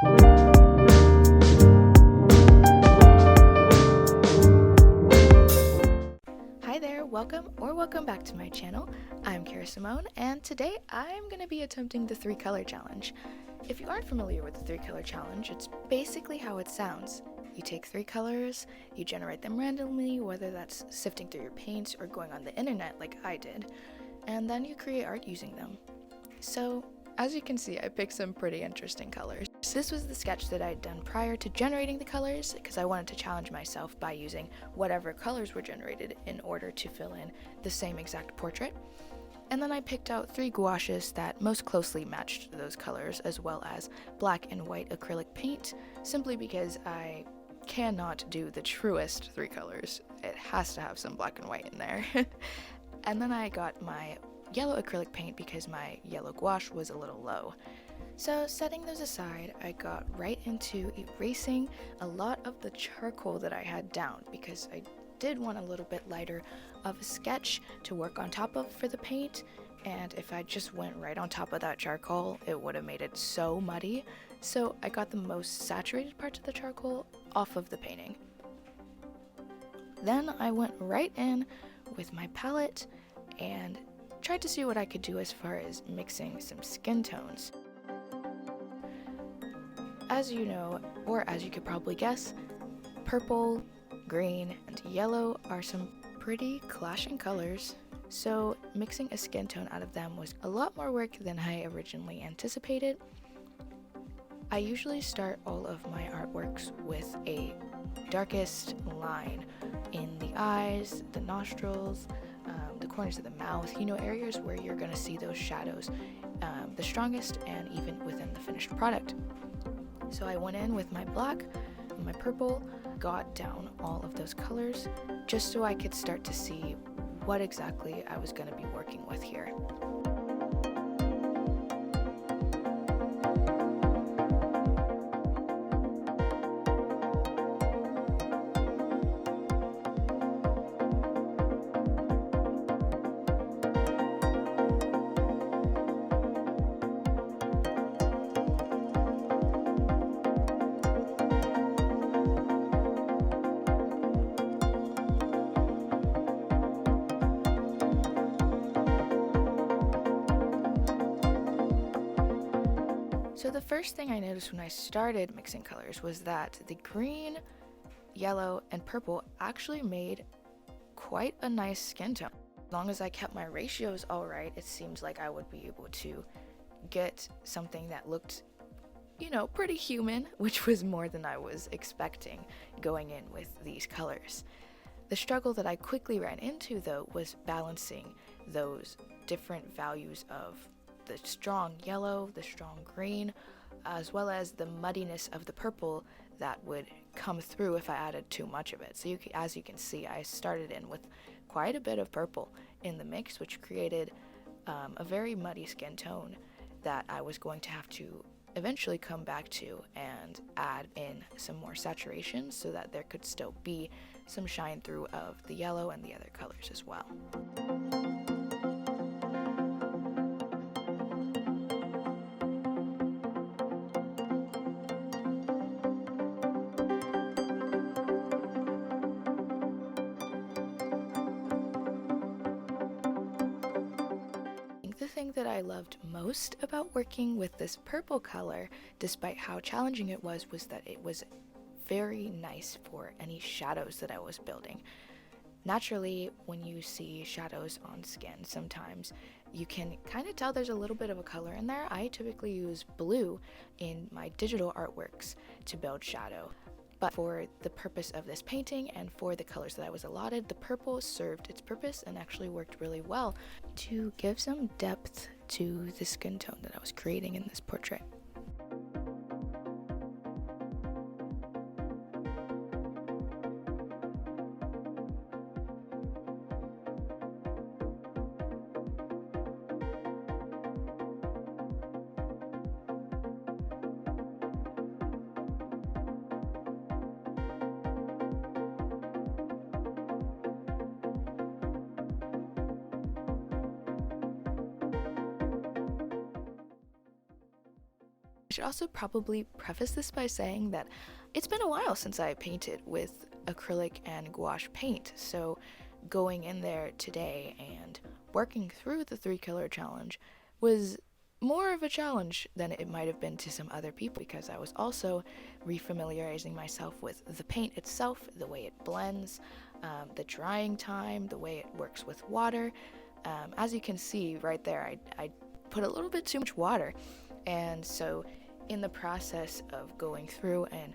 Hi there, welcome back to my channel. I'm Karis Simone, and today I'm going to be attempting the 3-color challenge. If you aren't familiar with the 3-color challenge, it's basically how it sounds. You take 3 colors, you generate them randomly, whether that's sifting through your paints or going on the internet like I did, and then you create art using them. So, as you can see, I picked some pretty interesting colors. This was the sketch that I'd done prior to generating the colors, because I wanted to challenge myself by using whatever colors were generated in order to fill in the same exact portrait. And then I picked out 3 gouaches that most closely matched those colors, as well as black and white acrylic paint, simply because I cannot do the truest 3 colors. It has to have some black and white in there. And then I got my yellow acrylic paint because my yellow gouache was a little low. So setting those aside, I got right into erasing a lot of the charcoal that I had down, because I did want a little bit lighter of a sketch to work on top of for the paint, and if I just went right on top of that charcoal, it would have made it so muddy. So I got the most saturated parts of the charcoal off of the painting. Then I went right in with my palette and tried to see what I could do as far as mixing some skin tones. As you know, or as you could probably guess, purple, green, and yellow are some pretty clashing colors, so mixing a skin tone out of them was a lot more work than I originally anticipated. I usually start all of my artworks with a darkest line in the eyes, the nostrils, the corners of the mouth, areas where you're going to see those shadows the strongest, and even within the finished product. So I went in with my black and my purple, got down all of those colors just so I could start to see what exactly I was going to be working with here. So the first thing I noticed when I started mixing colors was that the green, yellow, and purple actually made quite a nice skin tone. As long as I kept my ratios all right, it seems like I would be able to get something that looked, pretty human, which was more than I was expecting going in with these colors. The struggle that I quickly ran into, though, was balancing those different values of the strong yellow, the strong green, as well as the muddiness of the purple that would come through if I added too much of it. So as you can see, I started in with quite a bit of purple in the mix, which created a very muddy skin tone that I was going to have to eventually come back to and add in some more saturation so that there could still be some shine through of the yellow and the other colors as well. The thing that I loved most about working with this purple color, despite how challenging it was that it was very nice for any shadows that I was building. Naturally, when you see shadows on skin, sometimes you can kind of tell there's a little bit of a color in there. I typically use blue in my digital artworks to build shadow. But for the purpose of this painting and for the colors that I was allotted, the purple served its purpose and actually worked really well to give some depth to the skin tone that I was creating in this portrait. I should also probably preface this by saying that it's been a while since I painted with acrylic and gouache paint, so going in there today and working through the 3-color challenge was more of a challenge than it might have been to some other people, because I was also refamiliarizing myself with the paint itself, the way it blends, the drying time, the way it works with water. As you can see right there, I put a little bit too much water, and so in the process of going through and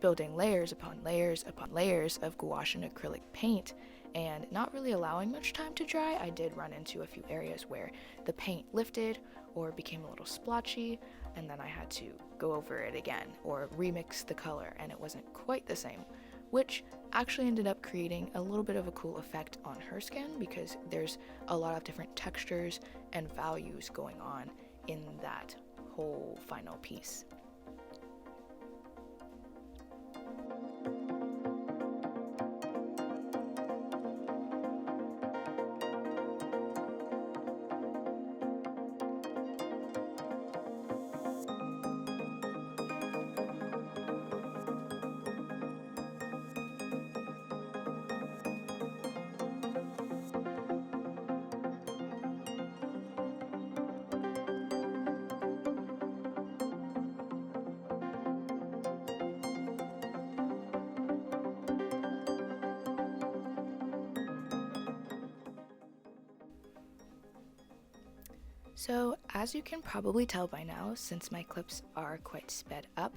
building layers upon layers upon layers of gouache and acrylic paint and not really allowing much time to dry, I did run into a few areas where the paint lifted or became a little splotchy, and then I had to go over it again or remix the color, and it wasn't quite the same, which actually ended up creating a little bit of a cool effect on her skin, because there's a lot of different textures and values going on in that whole final piece. So, as you can probably tell by now, since my clips are quite sped up,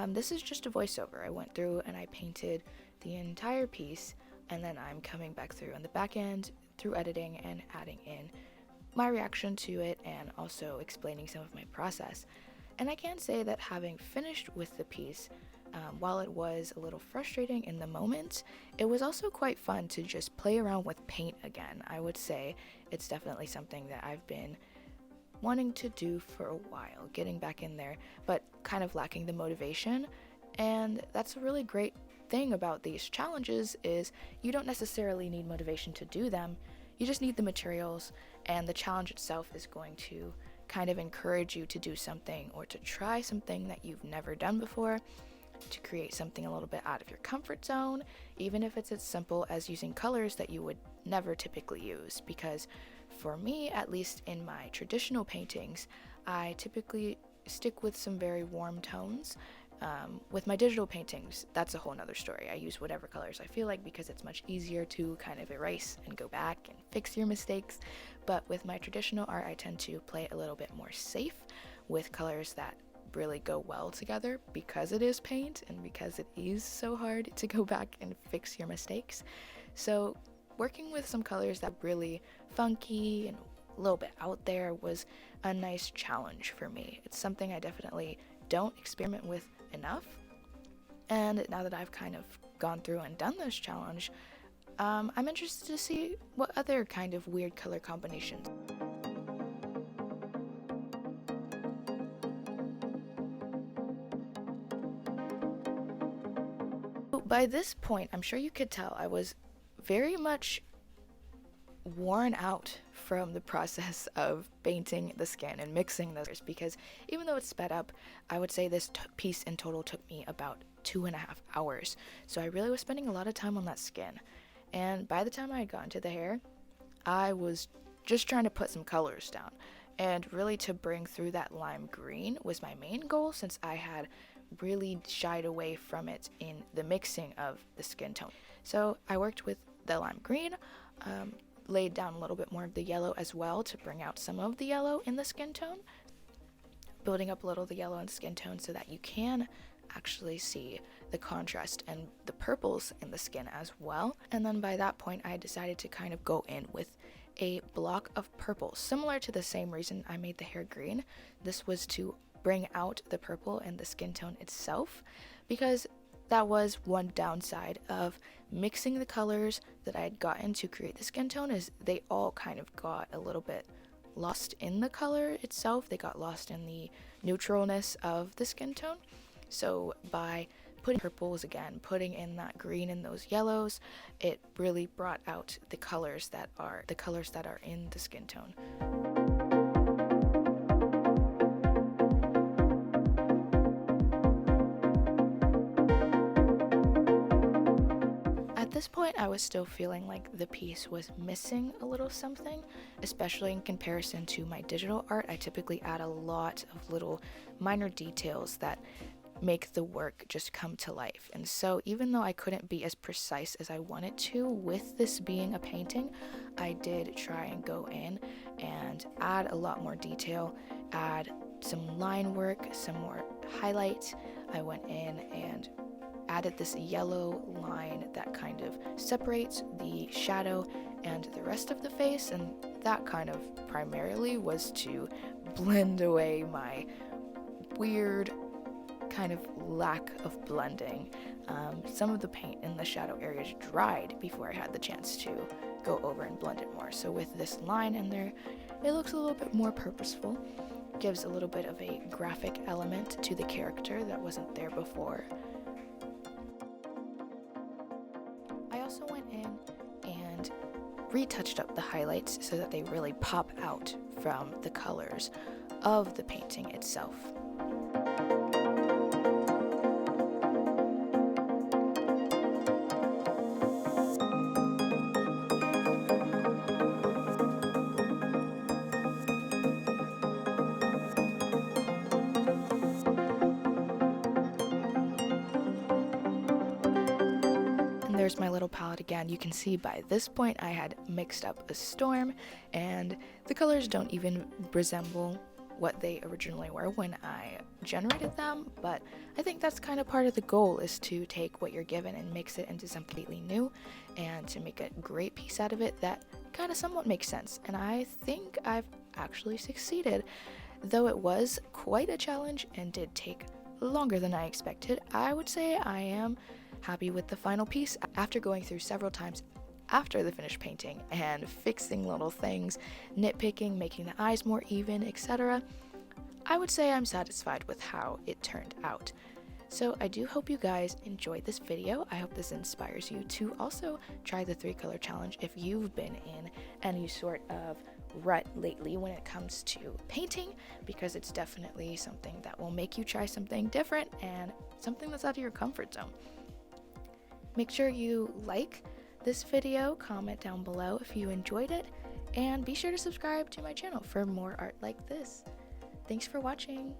this is just a voiceover. I went through and I painted the entire piece, and then I'm coming back through on the back end through editing and adding in my reaction to it and also explaining some of my process. And I can say that having finished with the piece, while it was a little frustrating in the moment, it was also quite fun to just play around with paint again. I would say it's definitely something that I've been wanting to do for a while, getting back in there, but kind of lacking the motivation. And that's a really great thing about these challenges, is you don't necessarily need motivation to do them. You just need the materials, and the challenge itself is going to kind of encourage you to do something or to try something that you've never done before, to create something a little bit out of your comfort zone, even if it's as simple as using colors that you would never typically use. Because for me, at least in my traditional paintings, I typically stick with some very warm tones. With my digital paintings, that's a whole nother story. I use whatever colors I feel like, because it's much easier to kind of erase and go back and fix your mistakes. But with my traditional art, I tend to play a little bit more safe with colors that really go well together, because it is paint and because it is so hard to go back and fix your mistakes. So working with some colors that really funky and a little bit out there was a nice challenge for me. It's something I definitely don't experiment with enough, and now that I've kind of gone through and done this challenge, I'm interested to see what other kind of weird color combinations. By this point, I'm sure you could tell I was very much worn out from the process of painting the skin and mixing those, because even though it's sped up, I would say this piece in total took me about 2.5 hours. So I really was spending a lot of time on that skin. And by the time I had gotten to the hair, I was just trying to put some colors down. And really to bring through that lime green was my main goal, since I had really shied away from it in the mixing of the skin tone. So I worked with the lime green, laid down a little bit more of the yellow as well to bring out some of the yellow in the skin tone, building up a little of the yellow in the skin tone so that you can actually see the contrast and the purples in the skin as well. And then by that point, I decided to kind of go in with a block of purple, similar to the same reason I made the hair green. This was to bring out the purple in the skin tone itself, because that was one downside of mixing the colors that I had gotten to create the skin tone, is they all kind of got a little bit lost in the color itself. They got lost in the neutralness of the skin tone. So by putting purples again, putting in that green and those yellows, it really brought out the colors that are in the skin tone. this point, I was still feeling like the piece was missing a little something, especially in comparison to my digital art. I typically add a lot of little minor details that make the work just come to life. And so even though I couldn't be as precise as I wanted to with this being a painting, I did try and go in and add a lot more detail, add some line work, some more highlights. I went in and added this yellow line that kind of separates the shadow and the rest of the face, and that kind of primarily was to blend away my weird kind of lack of blending. Some of the paint in the shadow areas dried before I had the chance to go over and blend it more. So with this line in there, it looks a little bit more purposeful, gives a little bit of a graphic element to the character that wasn't there before. I also went in and retouched up the highlights so that they really pop out from the colors of the painting itself. There's my little palette again. You can see by this point I had mixed up a storm, and the colors don't even resemble what they originally were when I generated them, but I think that's kind of part of the goal, is to take what you're given and mix it into something completely new and to make a great piece out of it that kind of somewhat makes sense. And I think I've actually succeeded. Though it was quite a challenge and did take longer than I expected, I would say I am happy with the final piece. After going through several times after the finished painting and fixing little things, nitpicking, making the eyes more even, etc., I would say I'm satisfied with how it turned out. So I do hope you guys enjoyed this video. I hope this inspires you to also try the 3-color challenge if you've been in any sort of rut lately when it comes to painting, because it's definitely something that will make you try something different and something that's out of your comfort zone. Make sure you like this video, comment down below if you enjoyed it, and be sure to subscribe to my channel for more art like this. Thanks for watching.